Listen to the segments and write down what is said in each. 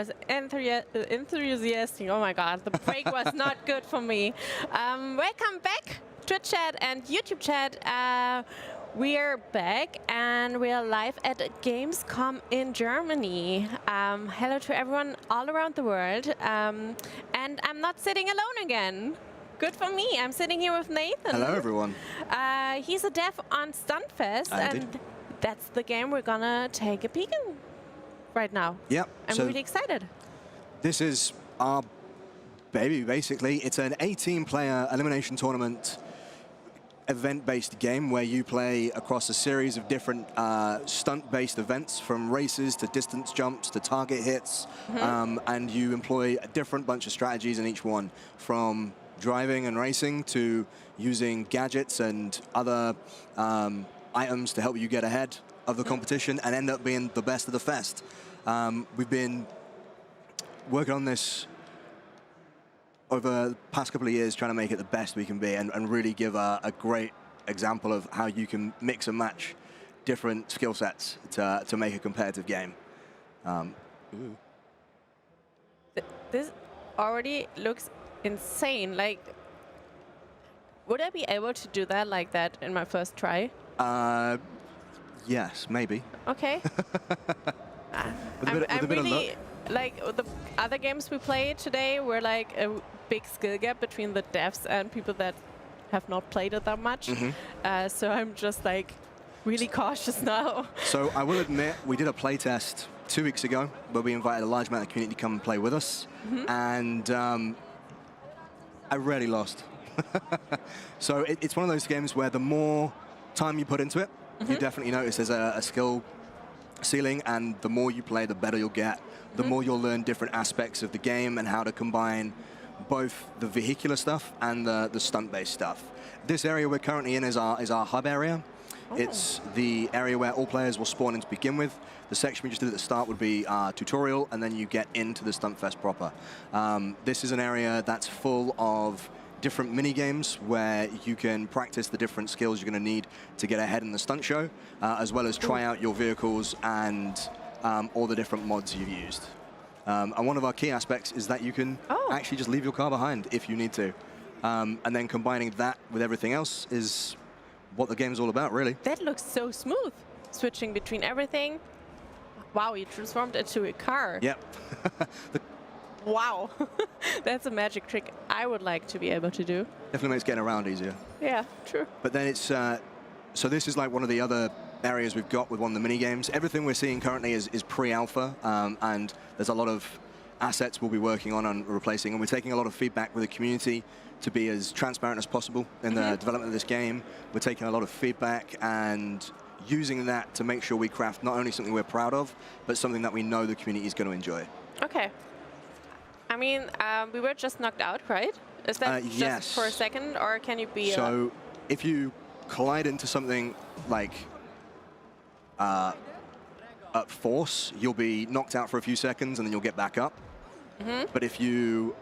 was enthusiastic. Oh my God, the break was not good for me. Welcome back, Twitch chat and YouTube chat. We're back and we are live at Gamescom in Germany. Hello to everyone all around the world. And I'm not sitting alone again. Good for me. I'm sitting here with Nathan. Hello, everyone. He's a dev on Stuntfest, and that's the game we're gonna take a peek in right now. Yep. I'm really excited. This is our baby, basically. It's an 18-player elimination tournament event-based game where you play across a series of different stunt-based events, from races to distance jumps to target hits, and you employ a different bunch of strategies in each one, from driving and racing to using gadgets and other items to help you get ahead of the competition and end up being the best of the fest. We've been working on this over the past couple of years, trying to make it the best we can be and really give a great example of how you can mix and match different skill sets to make a competitive game. This already looks insane. Like, would I be able to do that like that in my first try? Yes, maybe. Okay. I'm really, like, the other games we played today were like a big skill gap between the devs and people that have not played it that much. So I'm just like really cautious now. So I will admit, we did a play test 2 weeks ago where we invited a large amount of the community to come and play with us. And I rarely lost. So it's one of those games where the more time you put into it, you definitely notice there's a skill ceiling, and the more you play, the better you'll get. The more you'll learn different aspects of the game and how to combine both the vehicular stuff and the stunt-based stuff. This area we're currently in is our hub area. It's the area where all players will spawn in to begin with. The section we just did at the start would be our tutorial, and then you get into the Stuntfest proper. This is an area that's full of different mini-games where you can practice the different skills you're going to need to get ahead in the stunt show, as well as try out your vehicles and all the different mods you've used. And one of our key aspects is that you can actually just leave your car behind if you need to. And then combining that with everything else is what the game's all about, really. That looks so smooth, switching between everything. Wow, you transformed into a car. Yep. Wow, that's a magic trick I would like to be able to do. Definitely makes getting around easier. Yeah, true. But then it's, so this is like one of the other areas we've got with one of the mini games. Everything we're seeing currently is pre-alpha, and there's a lot of assets we'll be working on replacing, and we're taking a lot of feedback with the community to be as transparent as possible in the development of this game. We're taking a lot of feedback and using that to make sure we craft not only something we're proud of, but something that we know the community is going to enjoy. Okay. I mean, we were just knocked out, right? Is that just for a second, or can you be... So if you collide into something like at force, you'll be knocked out for a few seconds and then you'll get back up. But if you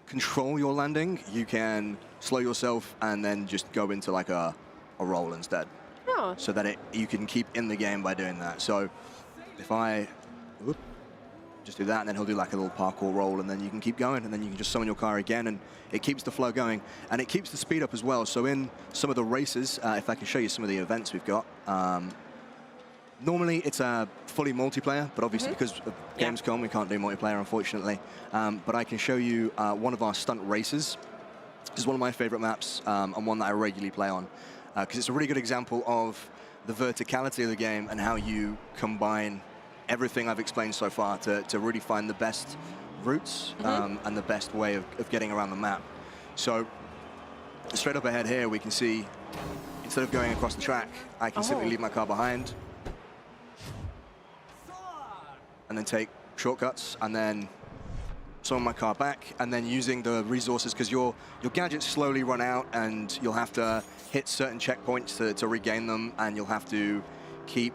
control your landing, you can slow yourself and then just go into like a roll instead. So that you can keep in the game by doing that. So if I... just do that, and then he'll do like a little parkour roll, and then you can keep going, and then you can just summon your car again, and it keeps the flow going, and it keeps the speed up as well. So in some of the races, if I can show you some of the events we've got, normally it's a fully multiplayer, but obviously because of Gamescom, we can't do multiplayer, unfortunately. But I can show you one of our stunt races. This is one of my favorite maps, and one that I regularly play on, because it's a really good example of the verticality of the game and how you combine everything I've explained so far to really find the best routes and the best way of getting around the map. So straight up ahead here, we can see, instead of going across the track, I can simply leave my car behind and then take shortcuts and then summon my car back, and then using the resources, because your gadgets slowly run out and you'll have to hit certain checkpoints to regain them, and you'll have to keep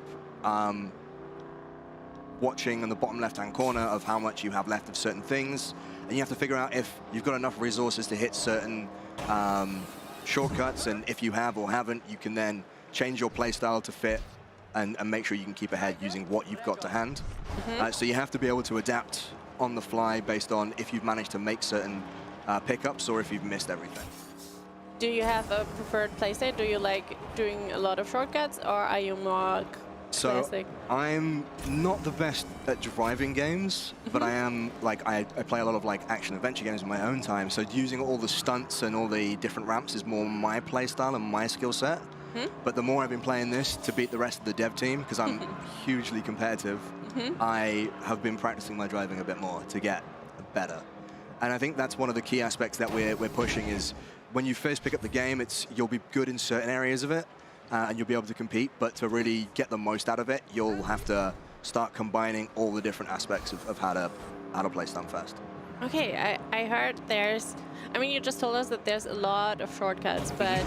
watching in the bottom left-hand corner of how much you have left of certain things, and you have to figure out if you've got enough resources to hit certain shortcuts, and if you have or haven't, you can then change your playstyle to fit and make sure you can keep ahead using what you've got to hand. So you have to be able to adapt on the fly based on if you've managed to make certain pickups or if you've missed everything. Do you have a preferred playstyle? Do you like doing a lot of shortcuts, or are you more classic? I'm not the best at driving games, but I am, like, I play a lot of like action adventure games in my own time, so using all the stunts and all the different ramps is more my playstyle and my skill set. But the more I've been playing this to beat the rest of the dev team, because I'm hugely competitive, I have been practicing my driving a bit more to get better. And I think that's one of the key aspects that we're pushing is when you first pick up the game, you'll be good in certain areas of it, and you'll be able to compete, but to really get the most out of it, you'll have to start combining all the different aspects of how to play Stuntfest. Okay, I heard I mean, you just told us that there's a lot of shortcuts, but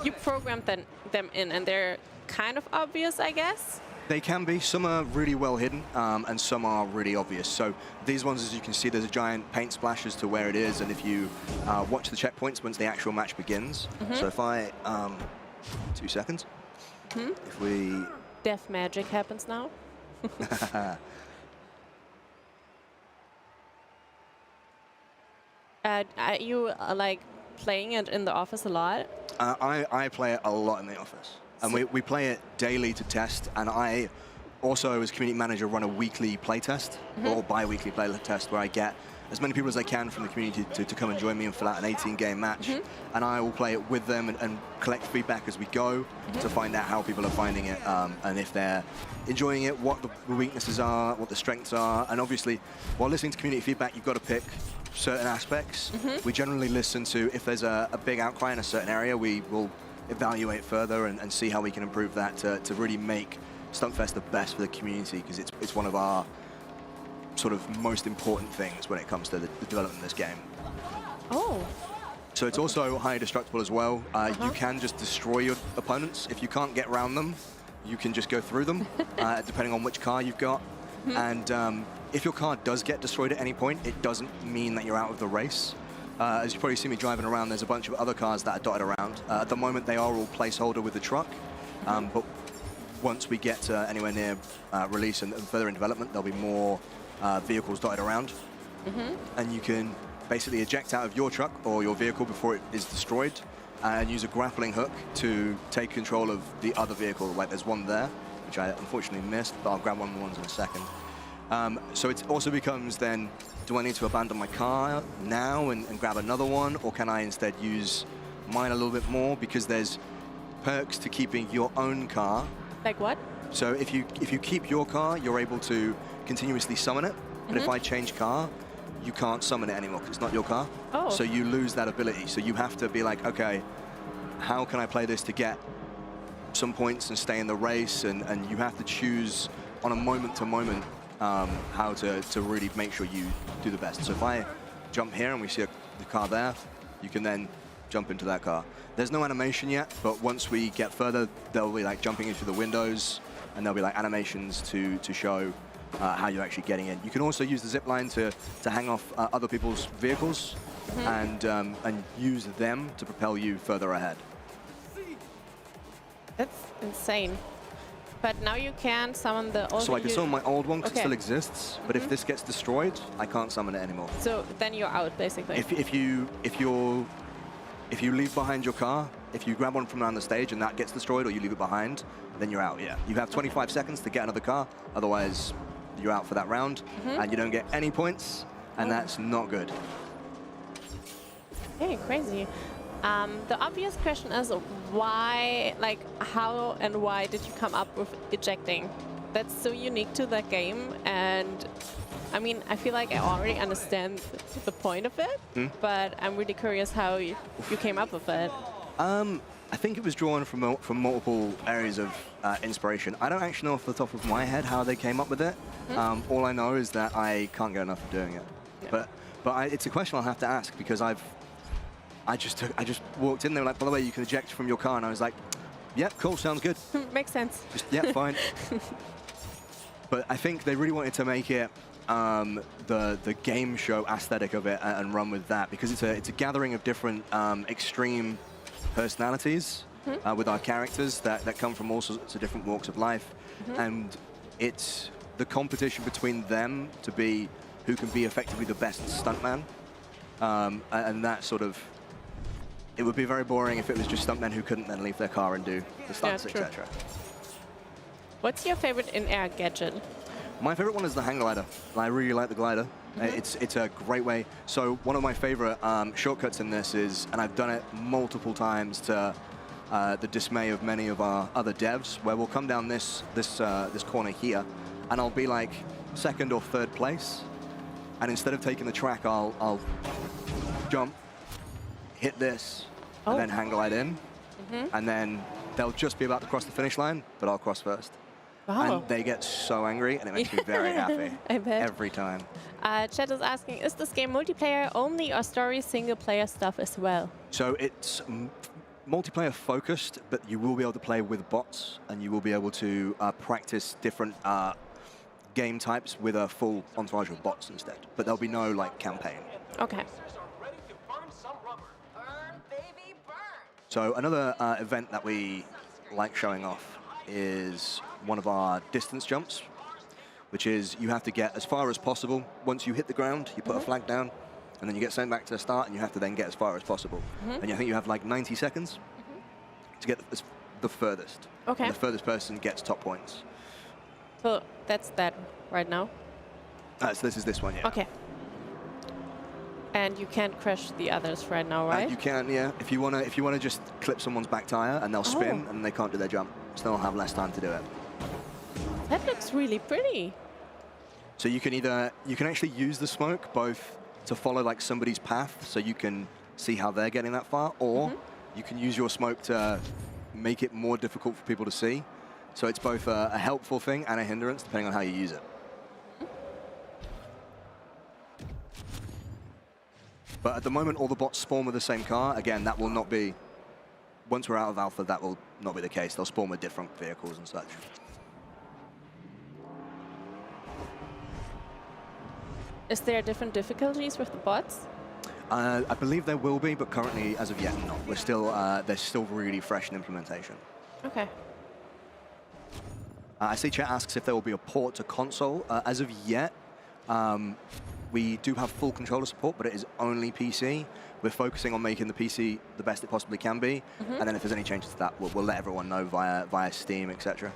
you programmed them in, and they're kind of obvious, I guess? They can be. Some are really well hidden, and some are really obvious. So these ones, as you can see, there's a giant paint splash as to where it is, and if you watch the checkpoints once the actual match begins. So if I, 2 seconds, if we... Death magic happens now? Are you like playing it in the office a lot? I play it a lot in the office. And we play it daily to test, and I also, as community manager, run a weekly playtest, or bi-weekly playtest, where I get as many people as I can from the community to come and join me and fill out an 18-game match. And I will play it with them and collect feedback as we go to find out how people are finding it, and if they're enjoying it, what the weaknesses are, what the strengths are. And obviously, while listening to community feedback, you've got to pick certain aspects. We generally listen to, if there's a big outcry in a certain area, we will evaluate further and see how we can improve that to really make Stuntfest the best for the community, because it's one of our sort of most important things when it comes to the development of this game. Oh. So it's also highly destructible as well. You can just destroy your opponents. If you can't get around them, you can just go through them, depending on which car you've got. And if your car does get destroyed at any point, it doesn't mean that you're out of the race. As you probably see me driving around, there's a bunch of other cars that are dotted around. At the moment, they are all placeholder with the truck, but once we get anywhere near release and further in development, there'll be more vehicles dotted around. And you can basically eject out of your truck or your vehicle before it is destroyed and use a grappling hook to take control of the other vehicle. Like there's one there, which I unfortunately missed, but I'll grab one of the ones in a second. So it also becomes then, do I need to abandon my car now and grab another one, or can I instead use mine a little bit more? Because there's perks to keeping your own car. Like what? So if you keep your car, you're able to continuously summon it. But if I change car, you can't summon it anymore because it's not your car. Oh. So you lose that ability. So you have to be like, okay, how can I play this to get some points and stay in the race? And you have to choose on a moment-to-moment how to really make sure you do the best. So if I jump here and we see the car there, you can then jump into that car. There's no animation yet, but once we get further, there'll be like jumping into the windows, and there'll be like animations to show how you're actually getting in. You can also use the zip line to hang off other people's vehicles and use them to propel you further ahead. That's insane. But now you can summon the old. So I can summon my old one because it still exists, but if this gets destroyed, I can't summon it anymore. So then you're out, basically. If you leave behind your car, if you grab one from around the stage and that gets destroyed, or you leave it behind, then you're out. Yeah, you have 25 seconds to get another car. Otherwise, you're out for that round, and you don't get any points, and that's not good. Hey, crazy. The obvious question is why, like, how and why did you come up with ejecting? That's so unique to the game, and I mean, I feel like I already understand the point of it, but I'm really curious how you came up with it. I think it was drawn from multiple areas of inspiration. I don't actually know off the top of my head how they came up with it. All I know is that I can't get enough of doing it. Yeah. But it's a question I'll have to ask, because I just walked in there like, by the way, you can eject from your car, and I was like, yeah, cool, sounds good. Makes sense. Just, yeah, fine. But I think they really wanted to make it the game show aesthetic of it and run with that, because it's a gathering of different extreme personalities with our characters that come from all sorts of different walks of life. And it's the competition between them to be who can be effectively the best stuntman. And that sort of, it would be very boring if it was just stuntmen who couldn't then leave their car and do the stunts, etc. What's your favorite in-air gadget? My favorite one is the hang glider. I really like the glider. It's a great way. So one of my favorite shortcuts in this is, and I've done it multiple times to the dismay of many of our other devs, where we'll come down this corner here, and I'll be like second or third place, and instead of taking the track, I'll jump, hit this, and then hang glide in, and then they'll just be about to cross the finish line, but I'll cross first. Wow. And they get so angry, and it makes me very happy. I bet. Every time. Chat is asking, is this game multiplayer only or story single-player stuff as well? So it's multiplayer focused, but you will be able to play with bots, and you will be able to practice different game types with a full entourage of bots instead. But there'll be no like campaign. Okay. So another event that we like showing off is one of our distance jumps, which is you have to get as far as possible. Once you hit the ground, you put a flag down, and then you get sent back to the start, and you have to then get as far as possible. And I think you have like 90 seconds to get the furthest. Okay. And the furthest person gets top points. So that's that right now? So this is this one, yeah. Okay. And you can't crash the others right now, right? You can, yeah. If you wanna just clip someone's back tire, and they'll spin, and they can't do their jump, so they'll have less time to do it. That looks really pretty. So you can actually use the smoke both to follow like somebody's path, so you can see how they're getting that far, or you can use your smoke to make it more difficult for people to see. So it's both a helpful thing and a hindrance, depending on how you use it. But at the moment, all the bots spawn with the same car. Again, that will not be, once we're out of alpha, that will not be the case. They'll spawn with different vehicles and such. Is there different difficulties with the bots? I believe there will be, but currently, as of yet, not. We're still, they're still really fresh in implementation. Okay. I see chat asks if there will be a port to console. As of yet, we do have full controller support, but it is only PC. We're focusing on making the PC the best it possibly can be, and then if there's any changes to that, we'll let everyone know via Steam, etc.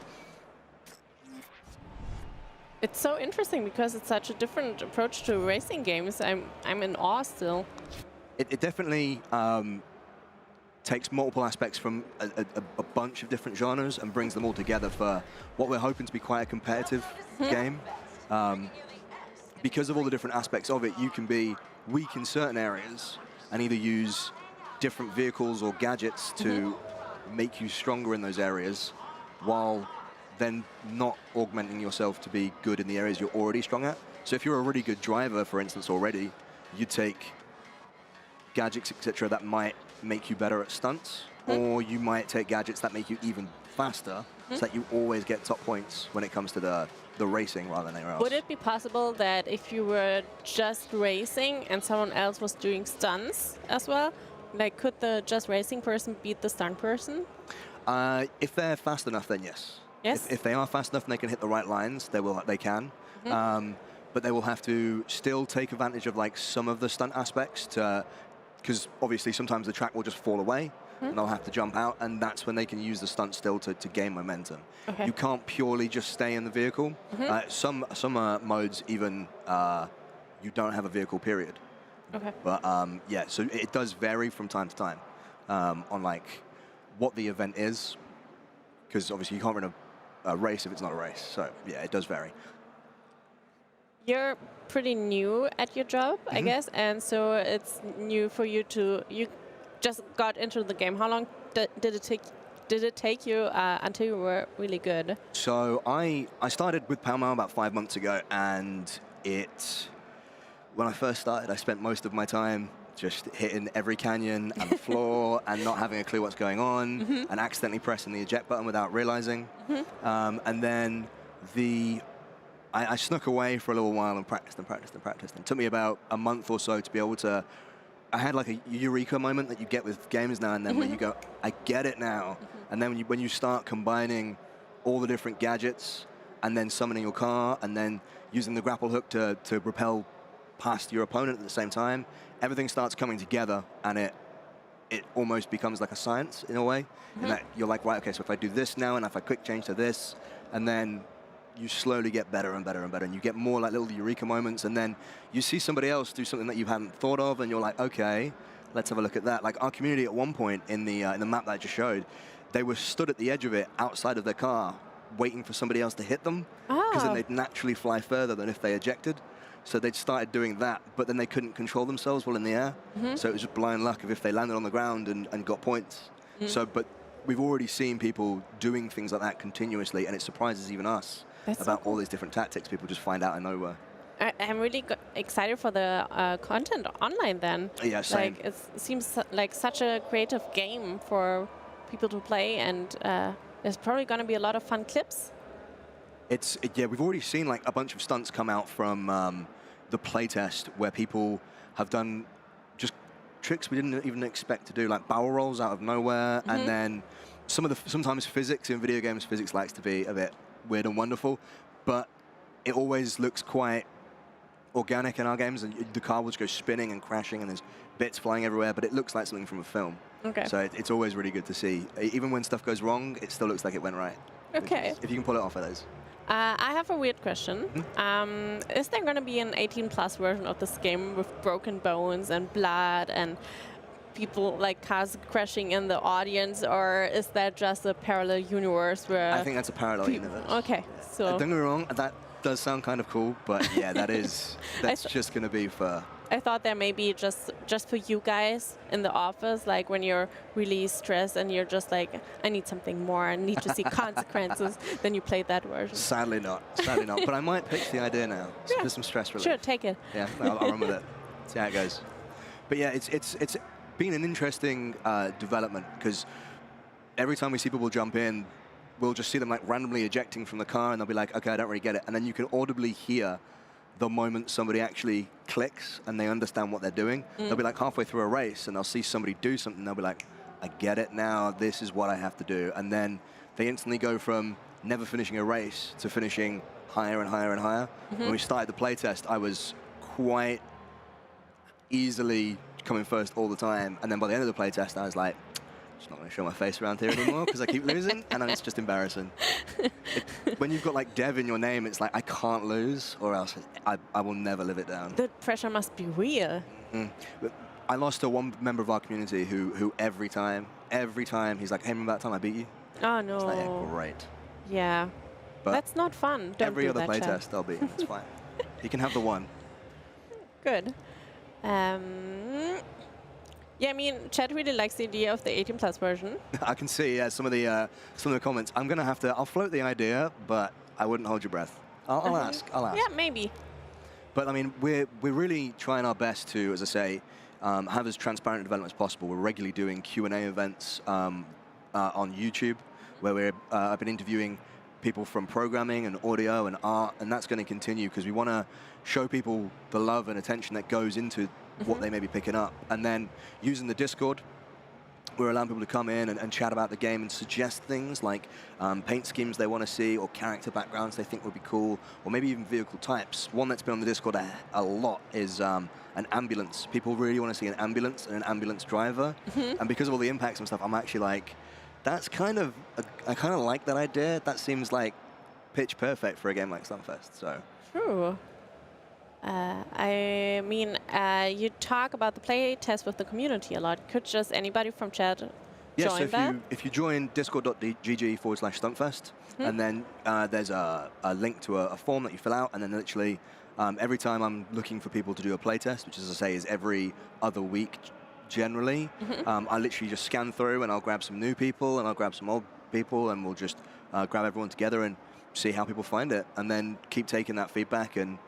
It's so interesting because it's such a different approach to racing games. I'm in awe still. It definitely takes multiple aspects from a bunch of different genres and brings them all together for what we're hoping to be quite a competitive game. Because of all the different aspects of it, you can be weak in certain areas and either use different vehicles or gadgets to make you stronger in those areas, while then not augmenting yourself to be good in the areas you're already strong at. So if you're a really good driver, for instance, already, you take gadgets, etc., that might make you better at stunts, or you might take gadgets that make you even faster, so that you always get top points when it comes to the racing rather than anywhere else. Would it be possible that if you were just racing and someone else was doing stunts as well, like could the just racing person beat the stunt person? If they're fast enough, then yes. Yes? If they are fast enough and they can hit the right lines, they can. But they will have to still take advantage of like some of the stunt aspects, because obviously sometimes the track will just fall away, and they'll have to jump out, and that's when they can use the stunt still to gain momentum. Okay. You can't purely just stay in the vehicle. Some modes even you don't have a vehicle, period. Okay. But yeah, so it does vary from time to time on like what the event is, because obviously you can't run a race if it's not a race. So yeah, it does vary. You're pretty new at your job, I guess, and so it's new for you to, you just got into the game. How long did it take you until you were really good? So I started with Pall Mall about 5 months ago, and when I first started, I spent most of my time just hitting every canyon and the floor and not having a clue what's going on, and accidentally pressing the eject button without realizing. And then I snuck away for a little while and practiced and practiced and practiced. It took me about a month or so to be able to I had like a eureka moment that you get with games now and then where you go, I get it now. And then when you start combining all the different gadgets and then summoning your car and then using the grapple hook to propel past your opponent at the same time, everything starts coming together and it almost becomes like a science in a way. In that you're like, right, okay, so if I do this now and if I quick change to this, and then you slowly get better and better and better, and you get more like little eureka moments, and then you see somebody else do something that you hadn't thought of, and you're like, okay, let's have a look at that. Like our community at one point in the map that I just showed, they were stood at the edge of it outside of their car, waiting for somebody else to hit them, because then they'd naturally fly further than if they ejected. So they'd started doing that, but then they couldn't control themselves while in the air. So it was just blind luck of if they landed on the ground and got points. So, but we've already seen people doing things like that continuously, and it surprises even us about all these different tactics people just find out of nowhere. I'm really excited for the content online then. Yeah, same. Like, it seems like such a creative game for people to play, and there's probably going to be a lot of fun clips. Yeah, we've already seen like a bunch of stunts come out from the playtest where people have done just tricks we didn't even expect to do, like barrel rolls out of nowhere, and then sometimes physics in video games, physics likes to be a bit weird and wonderful, but it always looks quite organic in our games, and the car will just go spinning and crashing and there's bits flying everywhere, but it looks like something from a film. Okay. So it's always really good to see. Even when stuff goes wrong, it still looks like it went right. Okay. If you can pull it off of those. I have a weird question. Is there going to be an 18+ version of this game with broken bones and blood and people like cars crashing in the audience, or is that just a parallel universe where... I think that's a parallel universe. Okay, so... Don't get me wrong, that does sound kind of cool, but yeah, that's just going to be for... I thought there may be just for you guys in the office, like when you're really stressed and you're just like, I need something more, I need to see consequences, then you play that version. Sadly not, but I might pitch the idea now, for some stress relief. Sure, take it. Yeah, I'll run with it, see how it goes. But yeah, it's been an interesting development, because every time we see people jump in, we'll just see them like randomly ejecting from the car, and they'll be like, okay, I don't really get it. And then you can audibly hear the moment somebody actually clicks and they understand what they're doing. They'll be like halfway through a race and they'll see somebody do something, they'll be like, I get it now, this is what I have to do. And then they instantly go from never finishing a race to finishing higher and higher and higher. When we started the playtest, I was quite easily coming first all the time. And then by the end of the playtest, I was like, I'm just not going to show my face around here anymore because I keep losing, and it's just embarrassing. When you've got like Dev in your name, it's like, I can't lose, or else I will never live it down. The pressure must be real. I lost to one member of our community who every time he's like, hey, remember that time I beat you? Oh, no. It's like, yeah, great. Yeah. But that's not fun. Don't every do other that, playtest, I'll beat him. It's fine. You can have the one. Good. Yeah, I mean, Chad really likes the idea of the 18+ version. I can see, yeah, some of the comments. I'll float the idea, but I wouldn't hold your breath. I'll ask. Yeah, maybe. But I mean, we're really trying our best to, as I say, have as transparent development as possible. We're regularly doing Q&A events on YouTube, where I've been interviewing people from programming and audio and art, and that's going to continue because we want to show people the love and attention that goes into what they may be picking up. And then using the Discord, we're allowing people to come in and chat about the game and suggest things like paint schemes they want to see, or character backgrounds they think would be cool, or maybe even vehicle types. One that's been on the Discord a lot is an ambulance. People really want to see an ambulance and an ambulance driver. And because of all the impacts and stuff, I'm actually like, that's kind of, I kind of like that idea. That seems like pitch perfect for a game like Stuntfest, so. True. I mean, you talk about the play test with the community a lot. Could just anybody from chat join that? If you join discord.gg/Stuntfest, and then there's a link to a form that you fill out, and then literally every time I'm looking for people to do a play test, which, as I say, is every other week generally, I literally just scan through and I'll grab some new people and I'll grab some old people, and we'll just grab everyone together and see how people find it, and then keep taking that feedback and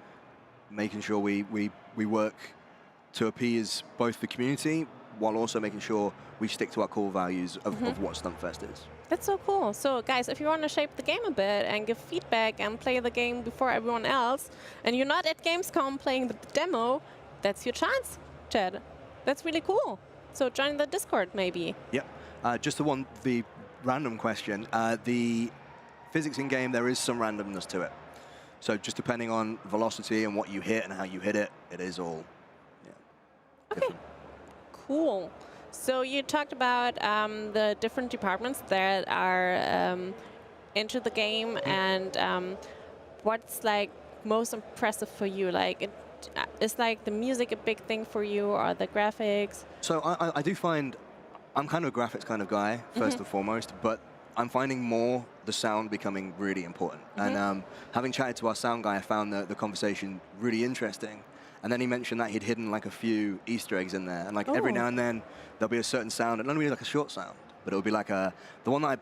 making sure we work to appease both the community while also making sure we stick to our core values of what Stuntfest is. That's so cool. So guys, if you want to shape the game a bit and give feedback and play the game before everyone else, and you're not at Gamescom playing the demo, that's your chance, Chad. That's really cool. So join the Discord, maybe. Yep. Just the random question. The physics in game, there is some randomness to it. So just depending on velocity and what you hit and how you hit it, it is all Okay. Cool. So you talked about the different departments that are into the game, and what's like most impressive for you? Like, is like the music a big thing for you, or the graphics? So I do find I'm kind of a graphics kind of guy, first and foremost, but I'm finding more the sound becoming really important. And having chatted to our sound guy, I found the conversation really interesting. And then he mentioned that he'd hidden like a few Easter eggs in there. And like every now and then, there'll be a certain sound. It'll only be like a short sound, but it'll be like the one that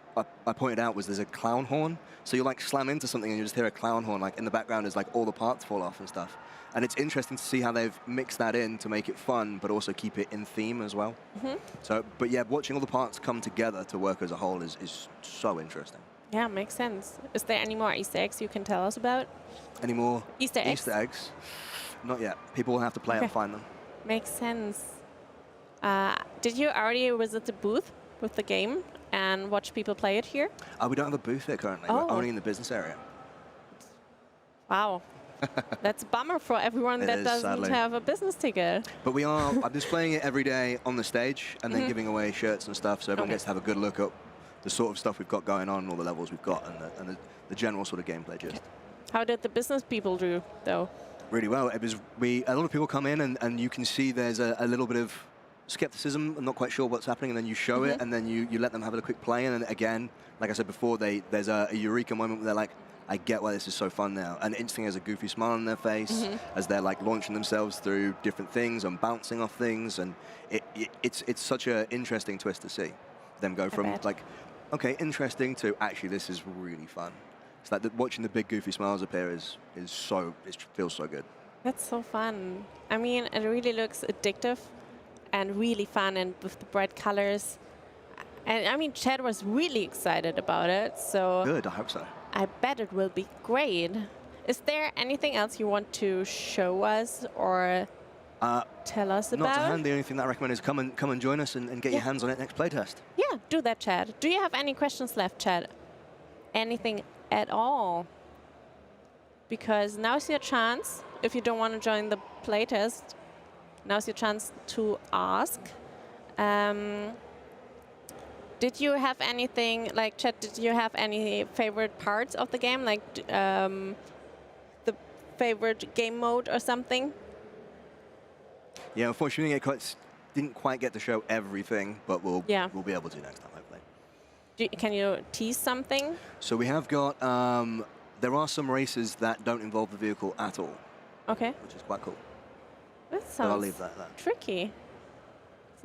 I pointed out was there's a clown horn. So you like slam into something and you just hear a clown horn. Like in the background is like all the parts fall off and stuff. And it's interesting to see how they've mixed that in to make it fun, but also keep it in theme as well. So, but yeah, watching all the parts come together to work as a whole is so interesting. Yeah, makes sense. Is there any more Easter eggs you can tell us about? Any more Easter eggs? Not yet. People will have to play and find them. Makes sense. Did you already visit the booth with the game and watch people play it here? We don't have a booth here currently. We're only in the business area. Wow. That's a bummer for everyone that doesn't have a business ticket. But we are, I'm displaying it every day on the stage and then giving away shirts and stuff, so everyone gets to have a good look at the sort of stuff we've got going on, all the levels we've got, and the general sort of gameplay gist. How did the business people do, though? Really well. It was a lot of people come in and you can see there's a little bit of skepticism. I'm not quite sure what's happening, and then you show it, and then you let them have a quick play, and then again, like I said before, there's a eureka moment where they're like, I get why this is so fun now. And instantly there's a goofy smile on their face as they're like launching themselves through different things and bouncing off things. And it's such an interesting twist to see them go from like, okay, interesting, to actually this is really fun. It's like watching the big goofy smiles appear it feels so good. That's so fun. I mean, it really looks addictive and really fun, and with the bright colors. And I mean, Chad was really excited about it. So good, I hope so. I bet it will be great. Is there anything else you want to show us or tell us about? Not to hand, the only thing that I recommend is come and join us and get your hands on it next playtest. Yeah, do that, Chad. Do you have any questions left, Chad? Anything at all? Because now's your chance. If you don't want to join the playtest, now's your chance to ask. Did you have anything, like, Chad, did you have any favorite parts of the game? Like the favorite game mode or something? Yeah, unfortunately, didn't quite get to show everything, but we'll be able to next time, hopefully. Can you tease something? So we have got, there are some races that don't involve the vehicle at all. Okay. Which is quite cool. That sounds I'll leave that there. Tricky,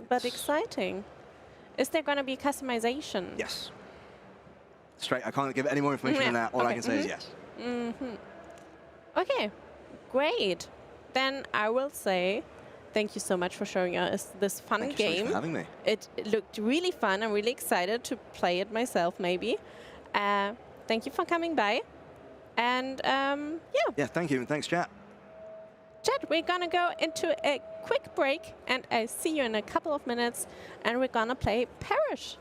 but exciting. Is there going to be customization? Yes. Straight, I can't give any more information than that. All I can say is yes. Okay, great. Then I will say thank you so much for showing us this fun game. Thank you so much for having me. It looked really fun. I'm really excited to play it myself, maybe. Thank you for coming by. And yeah. Yeah, thank you, and thanks, chat. Chad, we're gonna go into a quick break, and I see you in a couple of minutes, and we're gonna play Parish.